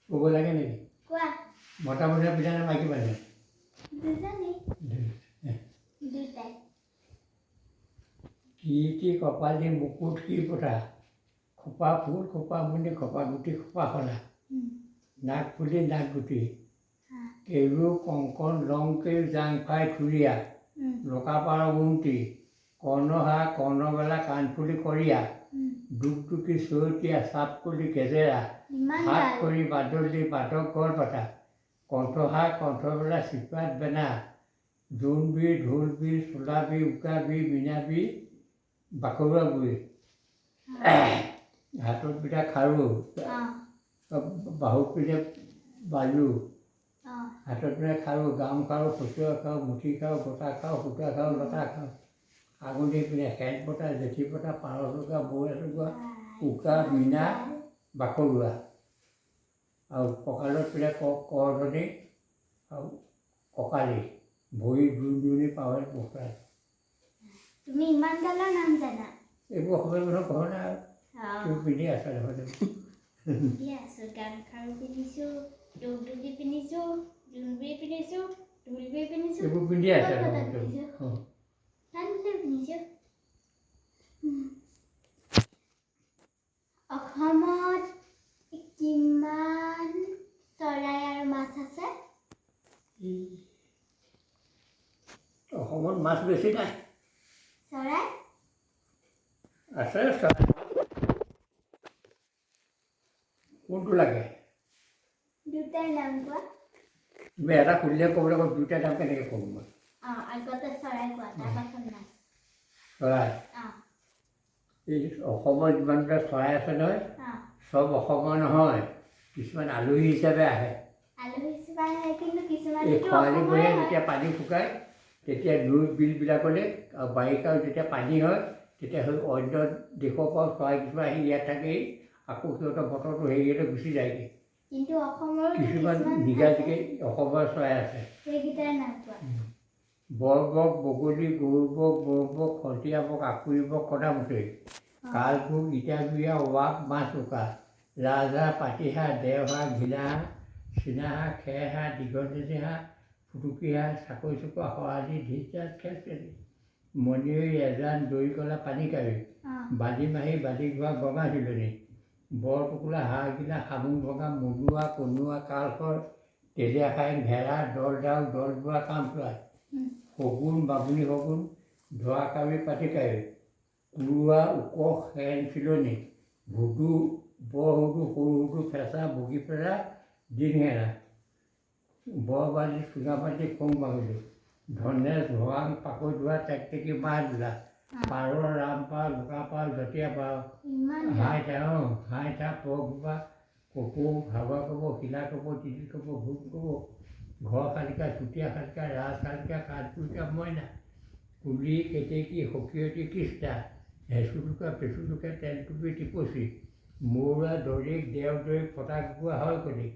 ক'ব লাগে নেকি? কোৱা। মতা মানুহে পিন্ধা নে মাইকী মানুহে? দুজনী। দুটাই। কীৰ্তি কপালী মুকুট শিৰপতা, খোপা ফুল খোপা মুনি খোপা গুটি খোপা সলা, নাক ফুলি নাক গুটি, কেৰু কংকণ লং কেৰু জাং ফাই থুৰীয়া, লকাপাৰ উন্তি, কৰ্ণহা কৰ্ণবেলা কাণফুলি কৰিয়া, দুকদুকি চৈতীয়া চাপ কলি কেজেৰা, হাত কৰি বাদলি বাটক গল পাতা, কণ্ঠহা কণ্ঠবেলা চিপাত বেনা, জোনবিৰ ঢোলবিৰ চোলাবিৰ উকাবিৰ মীনাবিৰ বাকৰুৱা বুঢ়ী, হাতত পিঠা খাৰু, বাহুত পিঠা বাজু, হাতত পিঠা খাৰু, গাম খাৰু, খুচুৰা খাৰু, মুঠি খাৰু, গোটা খাৰু, সূতা খাৰু, লতা খাৰু, আঙুলি পিনে খেল পতা, জেঠি পতা, পাৰ চুকা, বৌৰা চুকা, উকা মীনা বাকৰুৱা, আৰু কঁকালত পিনে কৰধনী আৰু কঁকালী, ভৰি দুৰণি পাৱৈ পখৰা। তুমি ইমান গালৰ নাম জানা? এইবোৰ অসমীয়া মানুহৰ ঘৰ নাই আৰু তুমি পিন্ধি আছা দেখোন। পিন্ধি আছোঁ, গাম খাৰু পিন্ধিছোঁ, দুগদুগী পিন্ধিছোঁ, জোনবিৰি পিন্ধিছোঁ, ঢোলবিৰি পিন্ধিছোঁ, এইবোৰ পিন্ধি আছা পিন্ধিছোঁ, পিন্ধিছোঁ। অসমত কিমান চৰাই আৰু মাছ আছে? অসমত মাছ বেছি নাই। চৰাই? আছে চৰাই। কোনটো লাগে? দুটাৰ নাম কোৱা। তুমি এটা সুধিলে ক'বলৈ গ'ল দুইটা নাম কেনেকৈ ক'ম মই? আগতে চৰাই কোৱা, তাৰপাছত মাছ। চৰাই? এই অসমত যিমানটা চৰাই আছে নহয়, চব অসমৰ নহয়, কিছুমান আলহী হিচাপে আহে। আলহী হিচাপে আহে, কিন্তু কিছুমান এই খৰালি মহীয়া যেতিয়া পানী শুকায়, তেতিয়া নৈ বিলবিলাকলৈ আৰু বাৰিষাৰ যেতিয়া পানী হয়, তেতিয়া সেই অন্য দেশৰ পৰা চৰাই কিছুমান আহি ইয়াত থাকেহি, আকৌ সিহঁতৰ বতৰটো হেৰিয়লৈ গুচি যায়গৈ। কিন্তু অসমৰ কিছুমান নিগাজিকে অসমৰ চৰাই আছে। সেইকেইটাৰ নাম কোৱা। বৰবক, বগলী, গৰুবক, বৰবক, খন্তীয়া বক, আকুৰি বক, কণামুচৰি, কালভোগ, ইটাবিৰিয়া, ৱাক, মাছ উকা, ৰাজহাঁহ, পাতিহাঁহ, দেওহাঁহ, ঘিলাহাঁহ, চীনাহাঁহ, খেৰহাঁহ, দীঘলতেজী হাঁহ, ফুটুকী হাঁহ, চাকৰি চুকা, শৰালী, ধিচাঁজ, খেচকেলি, মণিয়ৰী, এজান, দৰিকলা, পানীকাৰী, বালিমাহী, বালিঘোৱা, গঙা চিলনী, বৰটোকোলা, হাড়গিলা, শামুক ভঙা, মলুৱা, কনুৱা, কালখৰ, তেলীয়া খাই, ঘেৰা, দলডাও, দলবোৱা, কামচৰাই, শগুন, বামুণী শগুন, ধোঁৱাকাউৰী, পাতিকাউৰী, কুৰুৱা, ওখ, শেন চিলনী, হুদু, বৰ হুদু, সৰু হুদু, ফেঁচা, বগীপেৰা, দিনহেৰা, বৰবালি, চুঙাপাতি, খোং বাহুলি, ধনেশ, ধোৱাং, পাকৈধোৱা, টেকটেকি, মাছধোলা, পাৰ, ৰামপাৰ, লোকাপাৰ, জঁটীয়া পাৰ, হাইঠা, পৰঘোপা, কপৌ, ভাগৰ কপৌ, শিলা কপৌ, তিতিল কপৌ, ভোগ কপৌ, ঘৰ শালিকা, চুতীয়া শালিকা, ৰাজ শালিকা, কাঠকুৰিকা, মইনা, কুলি, কেতেকী, সখীয়তী, কৃষ্টা, হেচুটুকা, পেচুটুকা, তেলটুপি, টিপচী, মৌৰা, দৰিক, দেওদৰিক, ফটা কুকুৰা, হৰকলি,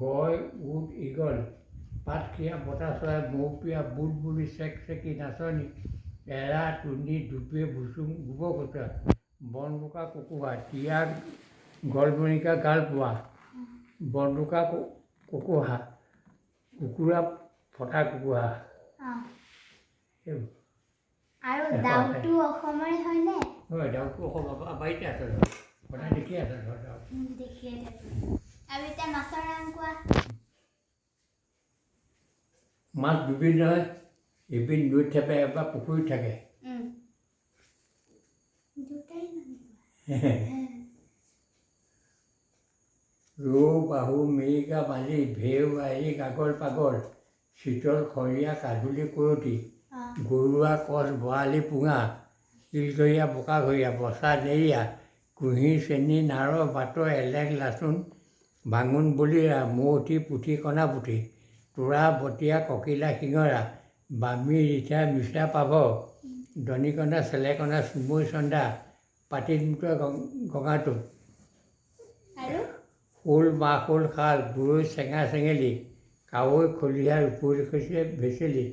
গড়, উট, ঈগল, পাতখিয়া, বতা চৰাই, মৌপিয়া, বুলবুলি, চেকচেকী, নাচনী, এৰা, তুন্দি, দুপে, ভুচুং, গোবৰ কটোৱা, বনবোকা, কুকুৰা, টিয়া, গলমণিকা, গালপোৱা, বনবোকা, কুকুৰা, কুকুৰা, ফটা কুকুৰা। আৰু দাউটো অসমৰে হয়নে? হয়, দাউটো অসমৰ বাৰীতে আছে, সদায় দেখি আছে দাউ। দেখিয়ে থাকোঁ। আৰু এতিয়া মাছৰ নাম কোৱা। মাছ দুবিধ নহয়, এবিধ নৈত থাকে, এবাৰ পুখুৰীত থাকে। দুটাই নাম কোৱা। ৰৌ, বাহু, মিৰিকা, বালি, ভেউ, আৰি, গাগল, পাগল, চিতল, খৰীয়া, কাজুলি, কৰতি, গৰুৱা, কচ, বৰালি, পুঙা, শিলঘৰীয়া, বোকাঘৰীয়া, বচা, নেৰিয়া, কুঁহি, চেনি, নাৰ, বাত, এলেক, লাচুন, ভাঙোন, বলিৰা, মৌঠি, পুঠি, কণাপুঠি, তোৰা, বটিয়া, ককিলা, শিঙৰা, বামি, ৰিঠা, মিছা, পাভ, দনিকণা, চেলেকণা, চুমৈ, চন্দা, পাতিত গঙাটোপ, শ'ল, মাশ'ল, শাল, গৰৈ, চেঙা, চেঙেলী, কাৱৈ, খলিহা, ৰূপহী, খচিয়া, ভেচেলি,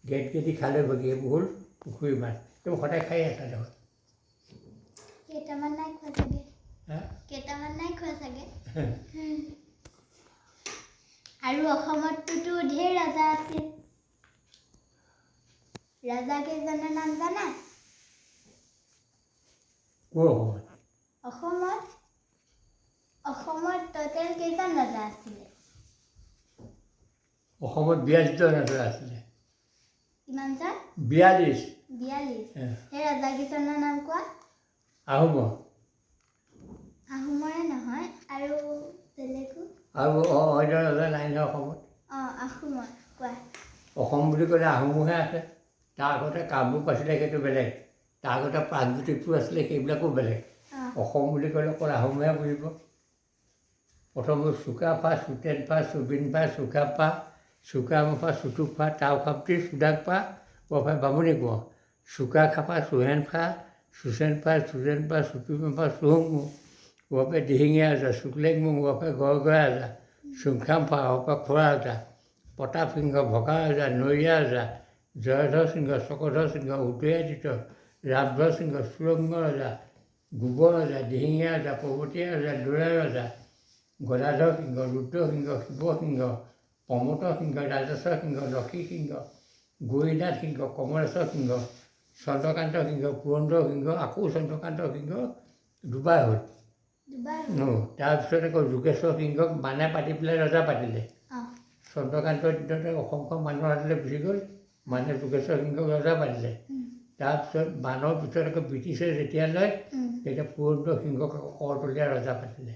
গেটগেটি, খালৈ ভগি, এইবোৰ হ'ল পুখুৰী মাছ। এইবোৰ সদায় খাই আছা দেখোন। কেইটামান নাই খোৱা চাগে। অসমততো ঢেৰ ৰজা আছিল ৰজা কেইজনৰ নাম জানা ক'ৰ সময়ত অসমত টোটেল কেইজন ৰজা আছিলে অসমত 42জন ৰজা আছিলে কিমানজন 42 42 সেই ৰজা কেইজনৰ নাম কোৱা আহোমৰ আহোমৰে নহয় আৰু বেলেগো আৰু অন্য ৰজা নাই নহয় অসমত আহোমৰ কোৱা অসম বুলি ক'লে আহোমহে আছে তাৰ আগতে কামৰূপ আছিলে সেইটো বেলেগ তাৰ আগতে প্ৰাগজ্যোতিষপুৰ আছিলে সেইবিলাকো বেলেগ অসম বুলি ক'লে অকল আহোমহে বুজিব প্ৰথমে চুকাফা চুটেনফা চুবিনফা চুকাফা চুকামুফা চুটুকফা টাওখাপ্তি চুডাকফা বৰফা বামুণী কোঁৱৰ চুকাখাপা চুহেনফা চুচেনফা চুজেনফা চুপিমফা চুহুংমু বৰফে দিহিঙীয়া ৰজা শুক্লেংমু বৰফে গড়গড়া ৰজা চুংখামফা বৰফে খোৱা ৰজা প্ৰতাপ সিংহ ভগা ৰজা নৈয়া ৰজা জয়ধৰ সিংহ চক্ৰধৰ সিংহ উদয়াদিত্য ৰামধৰ সিংহ চুৰংগ ৰজা গোবৰ ৰজা দিহিঙীয়া ৰজা পৰ্বতীয়া ৰজা দৌৰা ৰজা গদাধৰ সিংহ ৰুদ্ৰ সিংহ শিৱ সিংহ প্ৰমোদ সিংহ ৰাজেশ্বৰ সিংহ লক্ষী সিংহ গৌৰীনাথ সিংহ কমলেশ্বৰ সিংহ চন্দ্ৰকান্ত সিংহ পুৰন্দৰ সিংহ আকৌ চন্দ্ৰকান্ত সিংহ দুবাৰ হ'ল তাৰপিছত আকৌ যোগেশ্বৰ সিংহক মানে পাতি পেলাই ৰজা পাতিলে চন্দ্ৰকান্তৰ দিনতে অসংখ্য মানুহ আছিলে গুচি গ'ল মানে যোগেশ্বৰ সিংহক ৰজা পাতিলে তাৰপিছত বানৰ পিছত আকৌ ব্ৰিটিছে যেতিয়া লয় তেতিয়া পুৰন্দৰ সিংহক আকৌ কৰতলীয়া ৰজা পাতিলে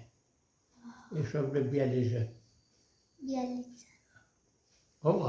এই চব 42 হ'ব